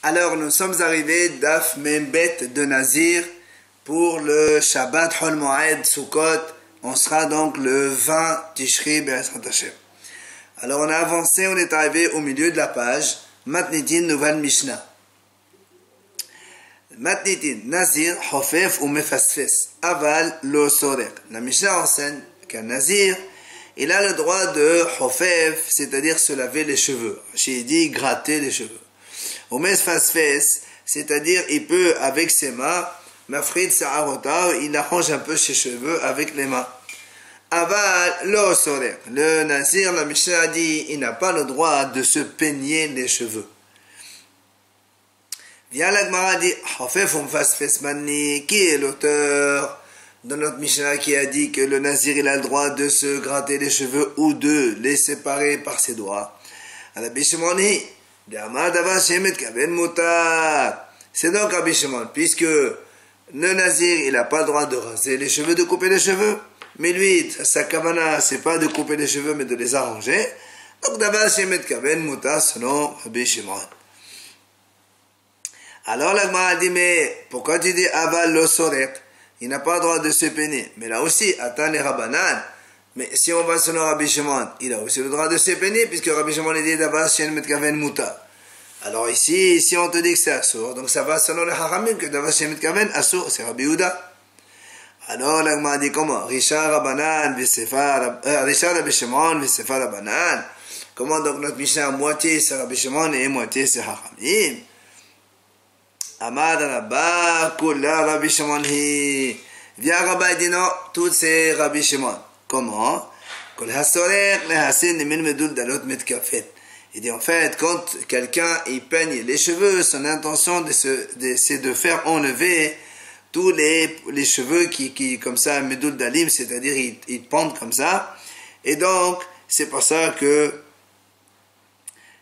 Alors nous sommes arrivés d'Af Membet de Nazir pour le Shabbat Hol Moed Sukkot. On sera donc le 20 Tishri Be'ezrat Hashem. Alors on a avancé, on est arrivé au milieu de la page. Matnitin, nouvelle Mishnah. Matnitin, Nazir, Hofef ou Mefasfes. Aval, lo Sorek. La Mishnah enseigne qu'un Nazir, il a le droit de Hofef, c'est-à-dire se laver les cheveux. J'ai dit gratter les cheveux. Ou Mefasfes, c'est-à-dire il peut avec ses mains, Mafrid Sa'arota, il arrange un peu ses cheveux avec les mains. Aval, lo Sorek. Le Nazir, la Mishnah a dit, il n'a pas le droit de se peigner les cheveux. Vient la Gemara dit, Hofef ou Mefasfes Manni, qui est l'auteur dans notre Mishnah qui a dit que le Nazir il a le droit de se gratter les cheveux ou de les séparer par ses doigts. C'est donc Rabbi Shimon, puisque le Nazir il n'a pas le droit de raser les cheveux, de couper les cheveux, mais lui sa kavana c'est pas de couper les cheveux mais de les arranger. Donc d'abord Shemet Kaben Muta selon Rabbi Shimon. Alors la Gemara dit mais pourquoi tu dis aval lo sorek? Il n'a pas le droit de se peigner. Mais là aussi, Atan et Rabbanan. Mais si on va selon Rabbi Shimon, il a aussi le droit de se peigner, puisque Rabbi Shimon dit d'abord Shen Metkaven Muta. Alors ici, si on te dit que c'est Assour, donc ça va selon les Haramim, que d'abord Shen Metkaven Assour, c'est Rabbi Yehuda. Alors la Gemara dit comment? Richard Rabbanan, Richard Rabbi Shimon, Vesefa Rabbanan. Comment donc notre Mishnah, moitié c'est Rabbi Shimon et moitié c'est Haramim? Amad Rabba, Kula Rabbi Shimon hi. Vient Rabba et dit non, tout c'est Rabbi Shimon. Comment? Kol hasorek le hasin min medul dalot metkafet. Il dit en fait, quand quelqu'un il peigne les cheveux, son intention c'est de faire enlever tous les cheveux qui comme ça, medul dalim, c'est-à-dire ils pendent comme ça. Et donc, c'est pour ça que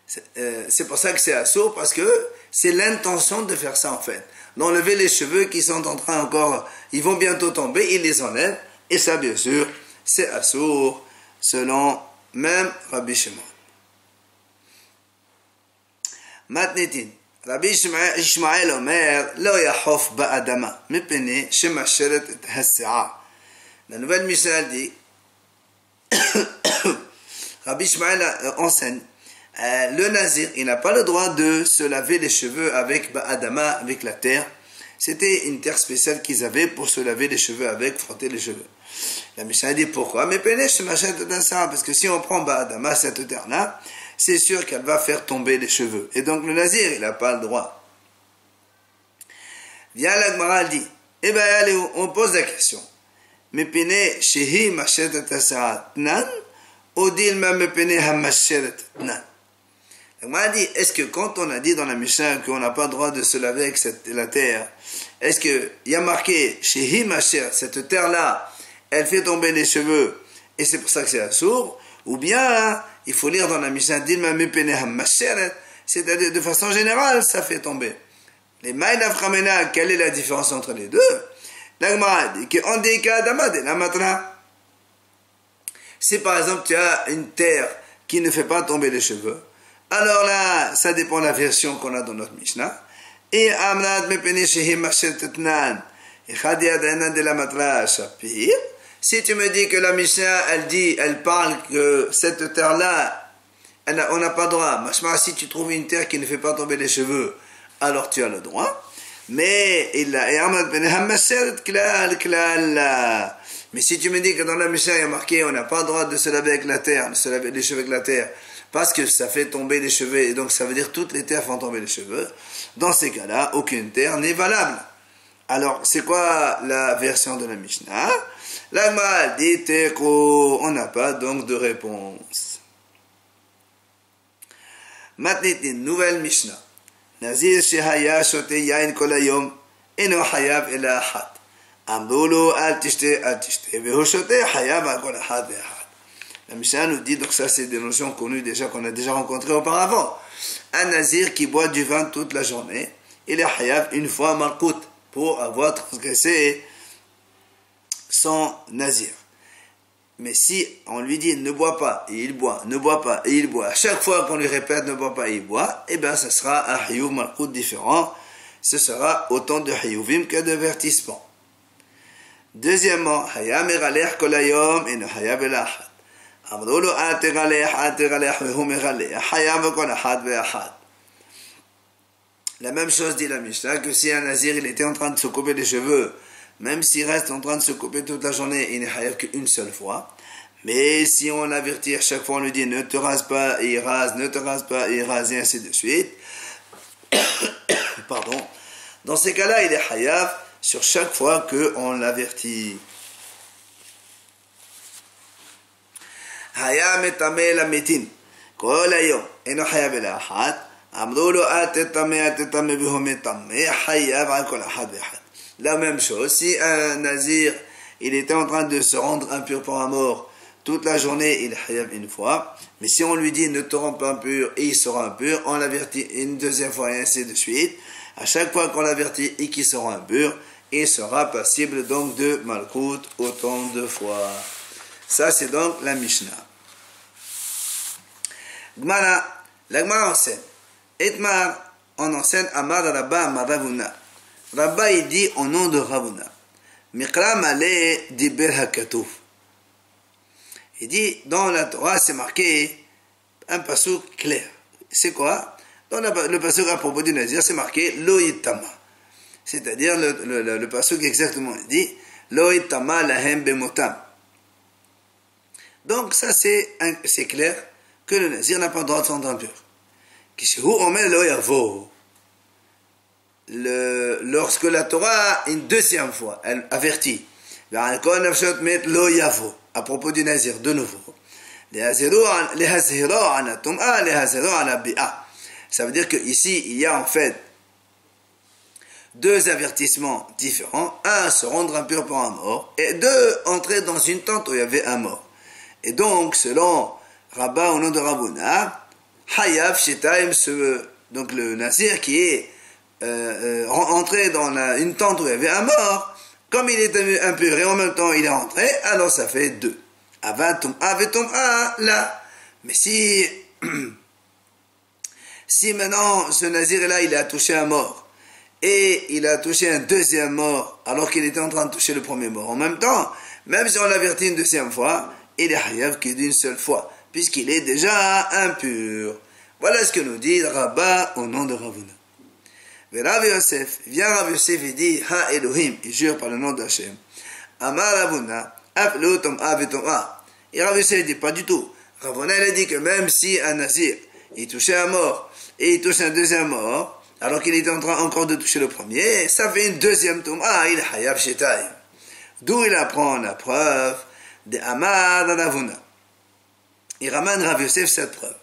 c'est assourd, parce que c'est l'intention de faire ça en fait. D'enlever les cheveux qui sont en train encore, ils vont bientôt tomber, il les enlève, et ça bien sûr, c'est assourd, selon même Rabbi Shimon. Matnitin, Rabbi Ishmael Omer, Lo yahof ba'adama, mipene shemasheret et hassi'a. La nouvelle Mishnah dit, Rabbi Ishmael enseigne, le Nazir, il n'a pas le droit de se laver les cheveux avec Ba'adama, avec la terre. C'était une terre spéciale qu'ils avaient pour se laver les cheveux avec, frotter les cheveux. La Mishnah dit pourquoi? Mais parce que si on prend Ba'adama, cette terre-là, c'est sûr qu'elle va faire tomber les cheveux. Et donc le Nazir, il n'a pas le droit. Vient la Gemara dit, eh bien allez, on pose la question. Mais pene shehi machet tnan, odil ma me pene hamachet tnan. On m'a dit, est-ce que quand on a dit dans la Mishnah qu'on n'a pas le droit de se laver avec la terre, est-ce qu'il y a marqué chez Himacher, cette terre-là, elle fait tomber les cheveux et c'est pour ça que c'est assourd, ou bien il faut lire dans la Mishnah, c'est-à-dire de façon générale, ça fait tomber. Les Maïla Framena, quelle est la différence entre les deux? La Gemara dit qu'on dit qu'Adama de la matra. Si par exemple tu as une terre qui ne fait pas tomber les cheveux, alors là, ça dépend de la version qu'on a dans notre Mishnah. Et Amnad mepene shehim mashet tetnan. Et Khadi adana de la matra shapir. Si tu me dis que la Mishnah, elle parle que cette terre-là, on n'a pas droit. Machma, si tu trouves une terre qui ne fait pas tomber les cheveux, alors tu as le droit. Mais mais si tu me dis que dans la Mishnah, il y a marqué, on n'a pas le droit de se laver avec la terre, de se laver les cheveux avec la terre, parce que ça fait tomber les cheveux, et donc ça veut dire toutes les terres font tomber les cheveux. Dans ces cas-là, aucune terre n'est valable. Alors, c'est quoi la version de la Mishnah? La Gemara dit Teko, on n'a pas donc de réponse. Maintenant, une nouvelle Mishnah. Nazir shehaya shote yain kolayom, eno hayav ela achat. Amdolo al tishte, veho shote hayav al kol achat ve'achat. La Mishnah nous dit, donc ça c'est des notions connues déjà, qu'on a déjà rencontrées auparavant. Un Nazir qui boit du vin toute la journée, il est hayav une fois malkout pour avoir transgressé son Nazir. Mais si on lui dit ne bois pas et il boit, ne boit pas et il boit, à chaque fois qu'on lui répète ne bois pas et il boit, eh bien ce sera un Hiyuv Malkout différent. Ce sera autant de Hiyuvim que d'avertissement. Deuxièmement, Hayam Eralech Kolayom et ne Hayab Elahad. Amrolo Ateralech, Ateralech, Vehum Eralech, Hayam Kolahad Veahad. La même chose dit la Mishnah que si un Nazir il était en train de se couper les cheveux, même s'il reste en train de se couper toute la journée, il n'est hayav qu'une seule fois. Mais si on l'avertit à chaque fois, on lui dit ne te rase pas et il rase, ne te rase pas et il rase, et ainsi de suite. Pardon. Dans ces cas-là, il est hayav sur chaque fois qu'on l'avertit. Hayam etameh la metin. Kol hayom eno hayav elahad. Amrou lo atetameh bihom etameh hayav al kol ahad ve'ahad. La même chose, si un nazir, il était en train de se rendre impur pour un mort, toute la journée, il hayav une fois, mais si on lui dit ne te rends pas impur et il sera impur, on l'avertit une deuxième fois et ainsi de suite. À chaque fois qu'on l'avertit et qu'il sera impur, il sera passible donc de Malkout autant de fois. Ça c'est donc la Mishnah. Gmara, la Gmara enseigne. Etmar, on enseigne Amar Rabba Amar Ravuna. Rabba il dit au nom de Ravuna. Mikra Malé Diber Hakatouf. Il dit dans la Torah c'est marqué un passouk clair. C'est quoi? Dans le passouk à propos du Nazir c'est marqué Lo Yitama. C'est-à-dire le passouk exactement il dit Lo Yitama Lahem Bemotam. Donc ça c'est clair que le Nazir n'a pas le droit de se rendre impur. Kishu Omer Lo Yavo. Lorsque la Torah, une deuxième fois, elle avertit, à propos du Nazir, de nouveau, ça veut dire qu'ici, il y a en fait deux avertissements différents. Un, se rendre impur pour un mort, et deux, entrer dans une tente où il y avait un mort. Et donc, selon Rabba au nom de Ravuna, Hayav Shetaim, donc le Nazir qui est entrer dans une tente où il y avait un mort, comme il était impur et en même temps il est rentré, alors ça fait deux. Avatum là. Mais si maintenant ce nazir là il a touché un mort et il a touché un deuxième mort alors qu'il était en train de toucher le premier mort en même temps, même si on l'avertit une deuxième fois, il est hayav que d'une seule fois puisqu'il est déjà impur. Voilà ce que nous dit Rabba au nom de Ravuna. Et Rav Yosef, vient Rav Yosef et dit, Ha Elohim, il jure par le nom d'Hachem. Amar Ravuna, Aflo Tom Avetom A. Et Rav Yosef dit, pas du tout. Ravuna, il a dit que même si un nazir, il touchait un mort, et il touche un deuxième mort, alors qu'il était en train encore de toucher le premier, ça fait une deuxième Tom A, il Hayab Shetay. D'où il apprend la preuve de Amar Ravuna. Il ramène Rav Yosef cette preuve.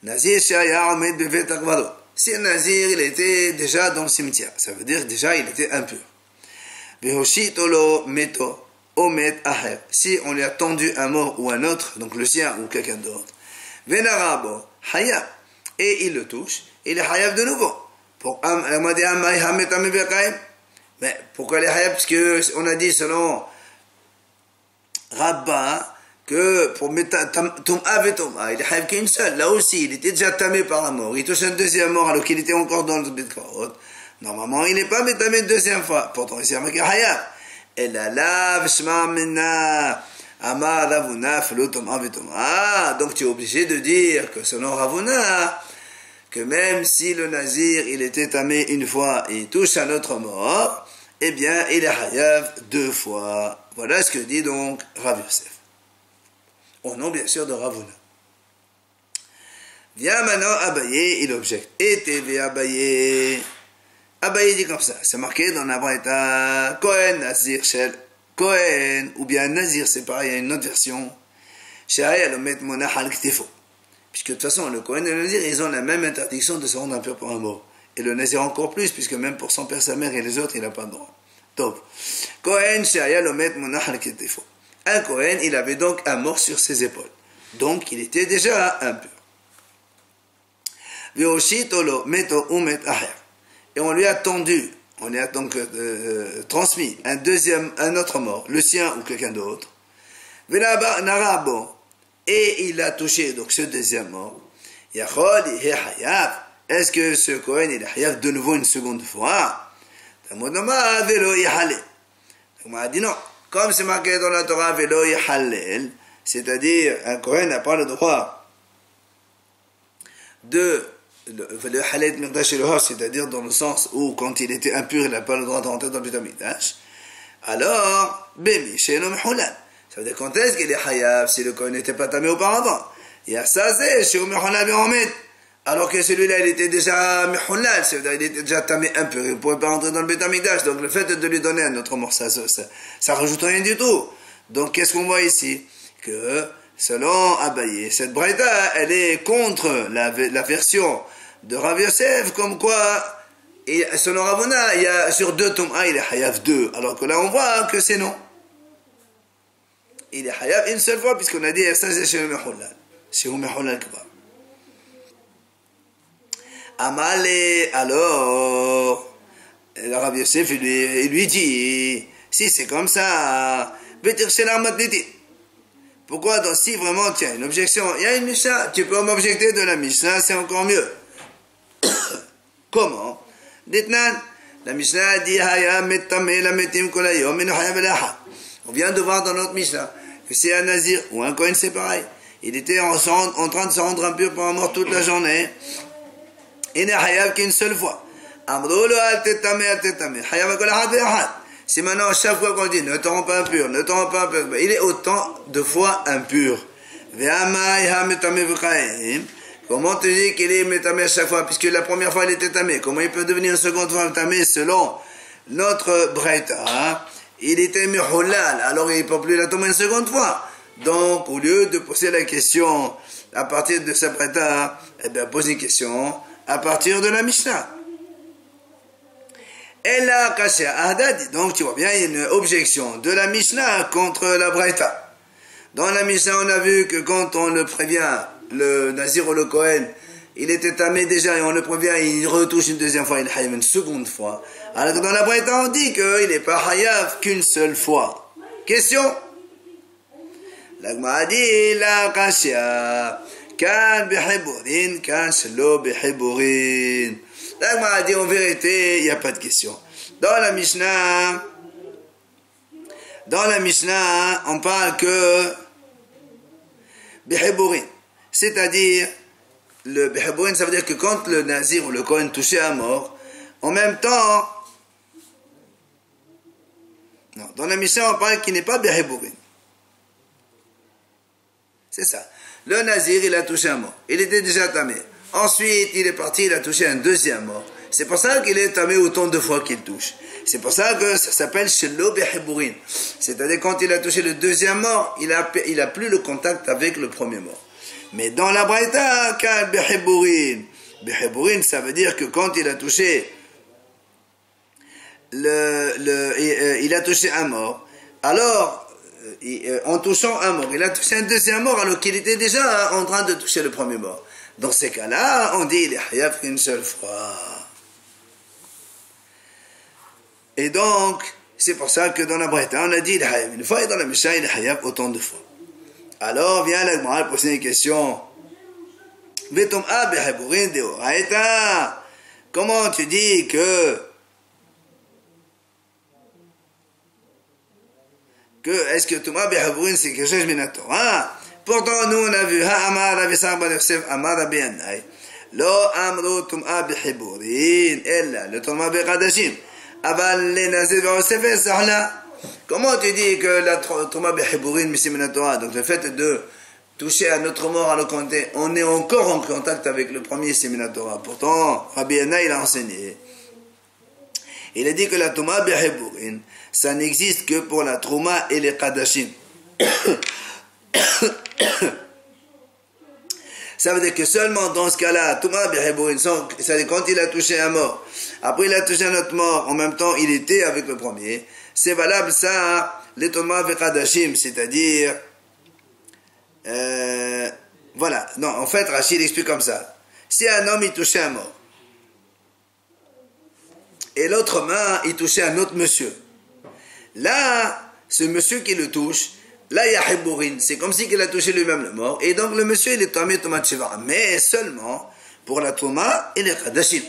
Nazir Shaya Ahmed Bevet Akvaro. Si un nazir, il était déjà dans le cimetière, ça veut dire déjà il était impur. Si on lui a tendu un mort ou un autre, donc le sien ou quelqu'un d'autre, Venarabo, Hayab, et il le touche, il est Hayab de nouveau. Mais pourquoi il est Hayab? Parce qu'on a dit selon Rabba, que pour mettre Tom'a et Tom'a, il est haïf qu'une seule. Là aussi, il était déjà tamé par la mort. Il touche un deuxième mort alors qu'il était encore dans le Betkvarot. Normalement, il n'est pas tamé une deuxième fois. Pourtant, il s'est marqué haïf. Et la lave shma minna amar Ravuna felo Tom'a et Tom'a. Donc, tu es obligé de dire que selon Ravuna, que même si le nazir, il était tamé une fois et il touche un autre mort, eh bien, il est haïf deux fois. Voilà ce que dit donc Rav Yosef. Au nom bien sûr de Ravuna. Viens maintenant Abaye, il objecte. Et TV Abaye. Abaye dit comme ça. C'est marqué dans la Braïta. Kohen Nazir Shel. Kohen, ou bien Nazir, c'est pareil, il y a une autre version. Shahaya le met monach al ktifo. Puisque de toute façon, le Kohen et le Nazir, ils ont la même interdiction de se rendre impur pour un mort. Et le Nazir encore plus, puisque même pour son père, sa mère et les autres, il n'a pas le droit. Donc, Kohen Shahaya le met monach al ktifo. Un Kohen, il avait donc un mort sur ses épaules. Donc, il était déjà impur. Et on lui a tendu, on lui a donc transmis un autre mort, le sien ou quelqu'un d'autre. Narabo, et il a touché donc ce deuxième mort. Yachol, il est hayab. Est-ce que ce Kohen il est hayab de nouveau une seconde fois? Tamoudama, velo yahale. On m'a dit non. Comme c'est marqué dans la Torah, velo yahalel, c'est-à-dire un Kohen n'a pas le droit de le halel mirdash elohah, c'est-à-dire dans le sens où quand il était impur, il n'a pas le droit de rentrer dans le Beit Hamikdash. Alors, bemi, chez l'homme hulal. Ça veut dire quand est-ce qu'il est hayab si le Kohen n'était pas tamé auparavant? Il y a ça, c'est chez l'homme hulal bi'omed. Alors que celui-là, il était déjà mihulal, c'est-à-dire il était déjà tamé impur, il ne pouvait pas rentrer dans le Beit Hamikdash. Donc le fait de lui donner un autre mort, ça rajoute rien du tout. Donc qu'est-ce qu'on voit ici? Que selon Abaye, cette braïta, elle est contre la version de Rav Yosef, comme quoi, et selon Ravona, il y a sur deux Tom'a, il est hayab 2, alors que là on voit que c'est non. Il est hayab une seule fois, puisqu'on a dit ça c'est chez le Mehulal. Chez le Mehulal Kbar. Amalé, alors, Rav Yosef, il lui dit, si c'est comme ça, Betir chez l'Armatniti. Pourquoi donc si vraiment, tiens, une objection, il y a une Mishnah, tu peux m'objecter de la Mishnah, c'est encore mieux. Comment? Dites-nan, la Mishnah dit, on vient de voir dans notre Mishnah que c'est un Nazir ou un Kohen, c'est pareil. Il était en train de se rendre impur pendant mort toute la journée. Il n'est hayab qu'une seule fois. Si maintenant, chaque fois qu'on dit ne te rends pas impur, ne te rends pas impur, il est autant de fois impur. Comment tu dis qu'il est métamé à chaque fois, puisque la première fois il était tamé? Comment il peut devenir une seconde fois tamé selon notre braïta? Il était mihulal, alors il ne peut plus la tomber une seconde fois. Donc, au lieu de poser la question à partir de sa braïta, eh bien, pose une question à partir de la Mishnah. Elle a caché à Hadad. Donc, tu vois bien, il y a une objection de la Mishnah contre la braïta. Dans la Mishnah, on a vu que quand on le prévient, le Nazir ou le Kohen, il était tamé déjà et on le prévient, il retouche une deuxième fois, il est hayab une seconde fois. Alors que dans la braïta, on dit qu'il n'est pas hayab qu'une seule fois. Question? L'agma a dit, la kasha, kan bihiburin, kan shelo bihiburin. L'agma a dit, en vérité, il n'y a pas de question. Dans la Mishnah, on parle que bihiburin. C'est-à-dire, le bihiburin, ça veut dire que quand le Nazir ou le Kohen touchait à mort, en même temps, non, dans la Mishnah, on parle qu'il n'est pas bihiburin. C'est ça. Le Nazir, il a touché un mort. Il était déjà tamé. Ensuite, il est parti, il a touché un deuxième mort. C'est pour ça qu'il est tamé autant de fois qu'il touche. C'est pour ça que ça s'appelle shelo bihiburin. C'est-à-dire, quand il a touché le deuxième mort, il a plus le contact avec le premier mort. Mais dans la braïta, kan bihiburin. Bihiburin, ça veut dire que quand il a touché il a touché un mort, alors, en touchant un mort, il a touché un deuxième mort alors qu'il était déjà en train de toucher le premier mort. Dans ces cas-là, on dit il est hayab une seule fois. Et donc, c'est pour ça que dans la braïta, on a dit il est hayab une fois et dans la Mishnah, il est hayab autant de fois. Alors vient la Gemara poser une question. Comment tu dis que est-ce que Touma Bihaburin c'est quelque chose de Torah? Pourtant nous on a vu Ha'amar Rabbi Sarba Yosef Amar Rabbi Yanai Lo Amro Touma Bihaburin Ella le Touma Biqadashim Aval les Nazir Yosef et Sahla. Comment tu dis que la Touma Bihaburin c'est min Torah? Donc le fait de toucher à notre mort à le compter, on est encore en contact avec le premier c'est min Torah. Pourtant Rabbi Yanai il a enseigné. Il a dit que la Touma Bihaburin ça n'existe que pour la Trouma et les Kadashim. Ça veut dire que seulement dans ce cas-là, Touma Bihiburin, c'est-à-dire quand il a touché un mort, après il a touché un autre mort, en même temps il était avec le premier, c'est valable ça, les Touma et Kadashim, c'est-à-dire, voilà, non, en fait Rachid explique comme ça. Si un homme il touchait un mort, et l'autre main il touchait un autre monsieur, là, ce monsieur qui le touche, là il y a Hibourin, c'est comme si qu'il a touché lui-même le mort, et donc le monsieur il est tombé Touma Shiva, mais seulement pour la Touma et les Kadashim.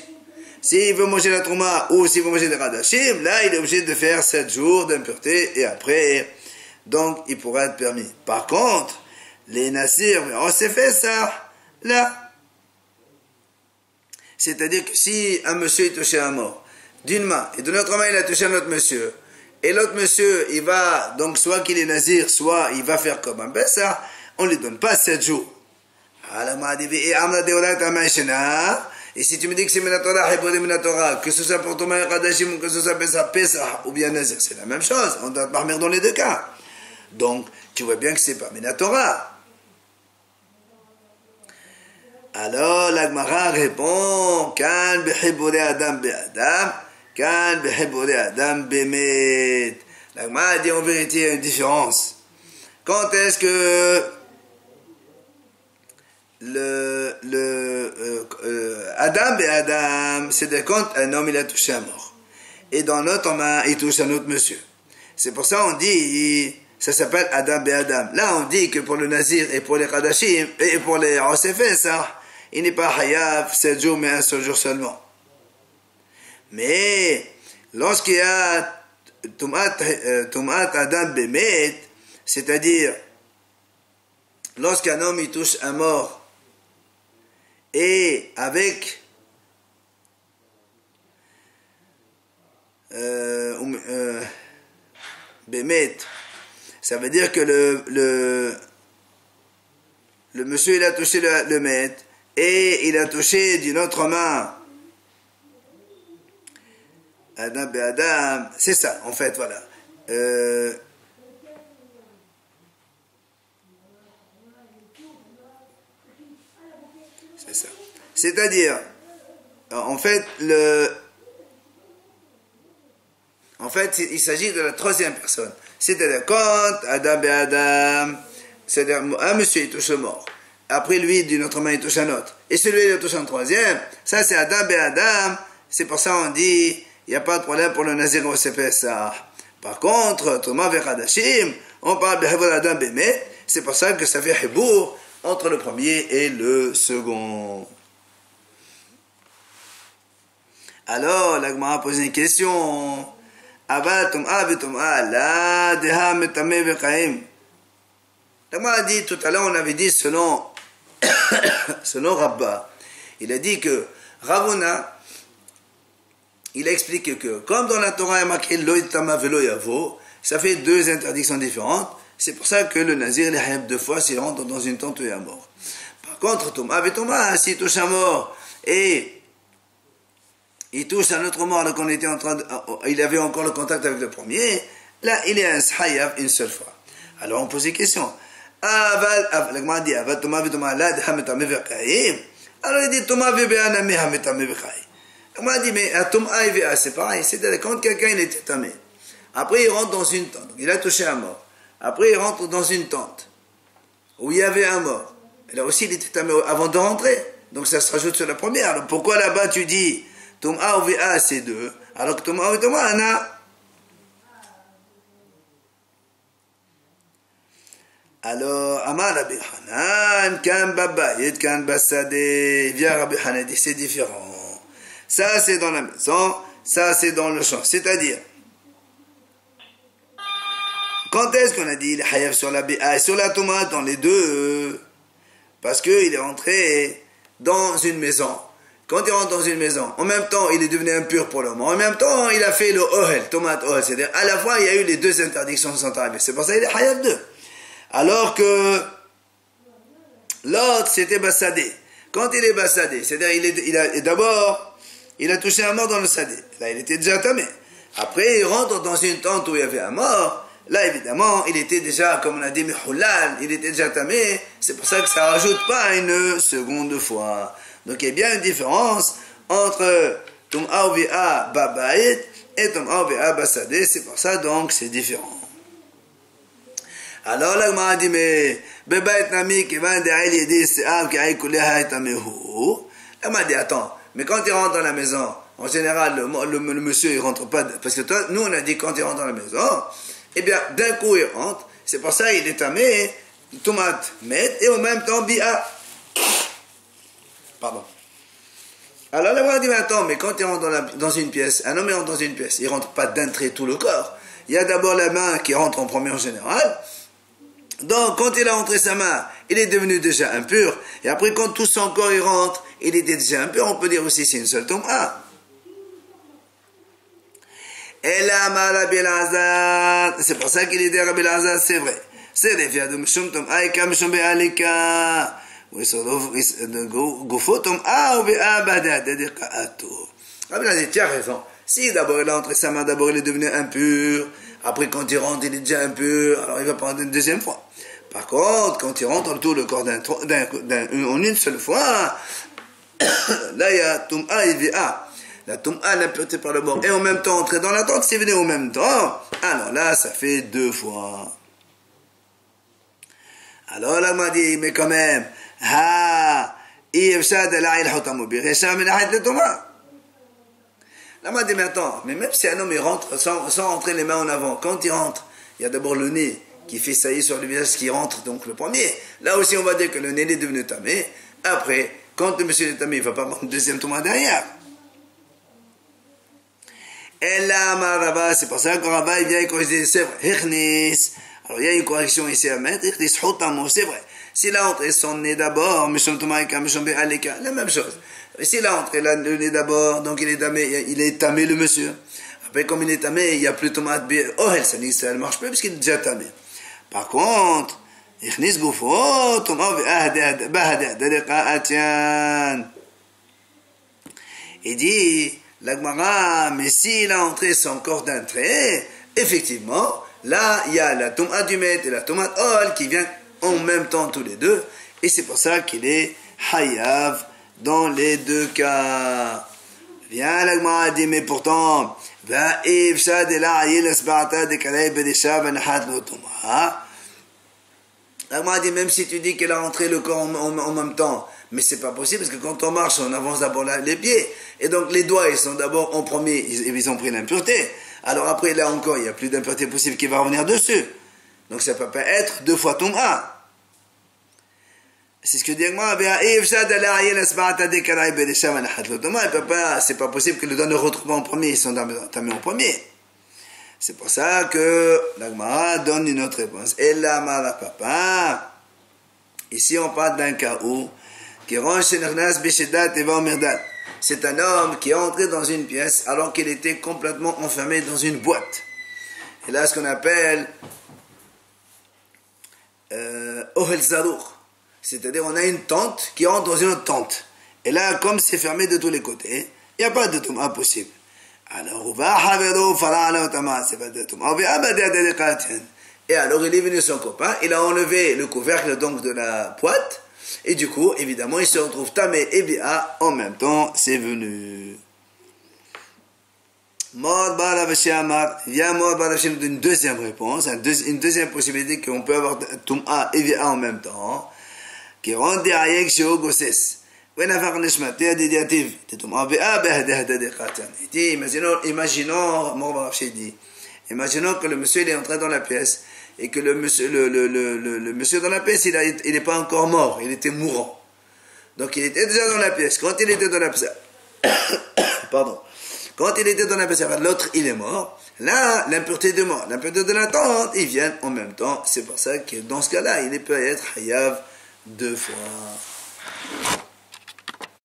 S'il veut manger la Touma ou s'il veut manger des Kadashim, là il est obligé de faire 7 jours d'impureté, et après, donc il pourra être permis. Par contre, les Nasir, on s'est fait ça, là. C'est-à-dire que si un monsieur est touché à mort, d'une main, et de l'autre main il a touché un autre monsieur, et l'autre monsieur, il va, donc soit qu'il est nazir, soit il va faire comme un Bessa, on ne lui donne pas 7 jours. Et si tu me dis que c'est Minatora, que ce soit pour Thomas Kadashim, ou que ce soit Pesa, ou bien nazir, c'est la même chose, on doit parler dans les deux cas. Donc, tu vois bien que c'est pas Minatora. Alors, la Gemara répond, Kan behibure Adam be'Adam, Kan behibure Adam be'met. La Gemara dit en vérité, il y a une différence. Quand est-ce que Adam be'Adam, c'est-à-dire quand un homme il a touché à mort, et dans l'autre main il touche un autre monsieur. C'est pour ça on dit, ça s'appelle Adam be'Adam. Là on dit que pour le Nazir et pour les Kadashim, et pour les Osefes, ça, il n'est pas Hayav 7 jours, mais un seul jour seulement. Mais, lorsqu'il y a Tumat Adam Bemet, c'est-à-dire, lorsqu'un homme il touche un mort, et avec Bemet, ça veut dire que le monsieur il a touché le maître, et il a touché d'une autre main Adam Adam, c'est ça en fait, voilà. C'est ça. C'est-à-dire, en fait, il s'agit de la troisième personne. C'est-à-dire, quand Adam Adam, c'est-à-dire un monsieur il touche le mort. Après lui, d'une autre main, il touche un autre. Et celui-là, il touche un troisième. Ça, c'est Adam et Adam. C'est pour ça on dit, il n'y a pas de problème pour le Nazir au ça. Par contre, Thomas vers Hadashim, on parle de Hibur Adam Bemet. C'est pour ça que ça fait Hibur entre le premier et le second. Alors, la Gemara a posé une question. Ava Tom'a Tom'a la Deha Metame Vekaim. La Gemara a dit tout à l'heure, on avait dit selon Rabba, il a dit que Ravuna, il explique que comme dans la Torah il y a marqué Lo Itama Velo Yavo, ça fait 2 interdictions différentes. C'est pour ça que le Nazir il est 2 fois s'il rentre dans une tente où il y a mort. Par contre, Thomas, s'il touche un mort et il touche un autre mort alors qu'on était en train il avait encore le contact avec le premier, là il est un Sahayav une seule fois. Alors on pose des questions. Alors il dit Thomas on m'a dit mais Thomas c'est pareil, c'est-à-dire quand quelqu'un il était tamé, après il rentre dans une tente, il a touché un mort, après il rentre dans une tente où il y avait un mort, et là aussi il était tamé avant de rentrer, donc ça se rajoute sur la première. Alors pourquoi là-bas tu dis Thomas c'est 2 alors que Thomas Anna. Alors, Amar Rabbi Hanan, Kan Babayit, Kan Bassadeh, vient Rabbi Hanan dit c'est différent. Ça c'est dans la maison, ça c'est dans le champ. C'est-à-dire, quand est-ce qu'on a dit le Hayav sur la Béa et sur la tomate dans les deux? Parce qu'il est rentré dans une maison. Quand il rentre dans une maison, en même temps il est devenu impur pour le moment, en même temps il a fait le Ohel, tomate Ohel. C'est-à-dire, à la fois il y a eu les 2 interdictions qui sont arrivées. C'est pour ça qu'il est Hayav 2. Alors que l'autre c'était Bassadé. Quand il est Bassadé, c'est-à-dire d'abord il a touché un mort dans le Sadé. Là il était déjà tamé. Après il rentre dans une tente où il y avait un mort. Là évidemment il était déjà, comme on a dit, Mihoulal, il était déjà tamé. C'est pour ça que ça ne rajoute pas une seconde fois. Donc il y a bien une différence entre Tom'a Ovia Babaït et Tom'a Ovia Bassadé. C'est pour ça donc c'est différent. Alors là, on dit, mais, Bebaït Nami qui va derrière il dit, c'est Av qui a écoulé Haïtamehu. Là, on m'a dit, attends, mais quand il rentre dans la maison, en général, le monsieur, il rentre pas, parce que toi, nous, on a dit, quand il rentre dans la maison, eh bien, d'un coup, il rentre, C'est pour ça qu'il est tamé, tomate, met, et en même temps, bia. Pardon. Alors la Gemara dit, mais attends, mais quand il rentre dans une pièce, un homme rentre dans une pièce, il rentre pas d'un trait tout le corps. Il y a d'abord la main qui rentre en premier en général. Donc, quand il a rentré sa main, il est devenu déjà impur. Et après, quand tout son corps il rentre, il était déjà impur. On peut dire aussi c'est une seule tombe. Et là, c'est pour ça qu'il est dit Rabbi Elazar, c'est vrai. C'est des fiers de Mishum Tom Aïka, Mishum Be'alika. Gufo Tom Aoube'a Bada, Dedeka Ato. Rabbi Elazar dit, tu as raison. Si d'abord il a rentré sa main, d'abord il est devenu impur. Après, quand il rentre, il est déjà impur. Alors il va prendre une deuxième fois. Par contre, quand il rentre tout le corps en une seule fois, là il y a Tum'a et Vi'a. La Tum'a, l'impureté par le mort, et en même temps entrer dans la tente, c'est venu en même temps. Alors là, ça fait 2 fois. Alors là, m'a dit, mais quand même, là m'a dit, mais attends, mais même si un homme il rentre sans rentrer les mains en avant, quand il rentre, il y a d'abord le nez qui fait saillir sur le visage qui rentre, donc le premier. Là aussi, on va dire que le nez est devenu tamé. Après, quand le monsieur est tamé, il ne va pas prendre une deuxième tomate derrière. Et là, Maraba, c'est pour ça que Rabba, il vient et corriger, c'est vrai, Hirnis. Alors, il y a une correction ici à mettre, Hirnis, Hotamo, c'est vrai. S'il a entré son nez d'abord, Mishom Tomaïka, Mishom Be'alika, la même chose. S'il a entré le nez d'abord, donc il est tamé le monsieur. Après, comme il est tamé, il n'y a plus tomate, oh, ça ne marche plus, puisqu'il est déjà tamé. Par contre, Hirnis Gufo, Tomaïka, Be'alika, il dit, la Gemara, mais s'il a entré son corps d'un trait, effectivement, là, il y a la tomate du met et la tomate ol qui viennent en même temps tous les deux, et c'est pour ça qu'il est hayav dans les deux cas. Viens, la Gemara dit, mais pourtant, la Gemara dit, même si tu dis qu'il a entré le corps en même temps, mais c'est pas possible parce que quand on marche, on avance d'abord les pieds. Et donc les doigts, ils sont d'abord en premier, ils ont pris l'impureté. Alors après, là encore, il n'y a plus d'impureté possible qui va revenir dessus. Donc ça peut pas être 2 fois ton A. C'est ce que dit moi. C'est pas possible que le doigt ne retrouve pas en premier, ils sont tamés en premier. C'est pour ça que la Gemara donne une autre réponse. Et là, papa. Ici, on parle d'un cas où c'est un homme qui est entré dans une pièce alors qu'il était complètement enfermé dans une boîte. Et là, ce qu'on appelle Ohel Zarour. C'est-à-dire, on a une tente qui entre dans une autre tente. Et là, comme c'est fermé de tous les côtés, il n'y a pas de tomate possible. Alors, et alors, il est venu son copain, il a enlevé le couvercle donc de la boîte. Et du coup, évidemment, il se retrouve tamé et bia en même temps, c'est venu. Mord Baravashé Amar, il y a Mord Baravashé une deuxième réponse, une deuxième possibilité qu'on peut avoir Tum'a et bia en même temps, qui rend des ayek chez Ogosses. Imaginons, Mord Baravashé dit, imaginons que le monsieur il est entré dans la pièce, et que le monsieur dans la pièce, il n'est pas encore mort, il était mourant. Donc il était déjà dans la pièce. Quand il était dans la pièce, pardon, quand il était dans la pièce, l'autre il est mort. Là, l'impureté de mort, l'impureté de la tente, ils viennent en même temps. C'est pour ça que dans ce cas-là, il peut être hayav 2 fois.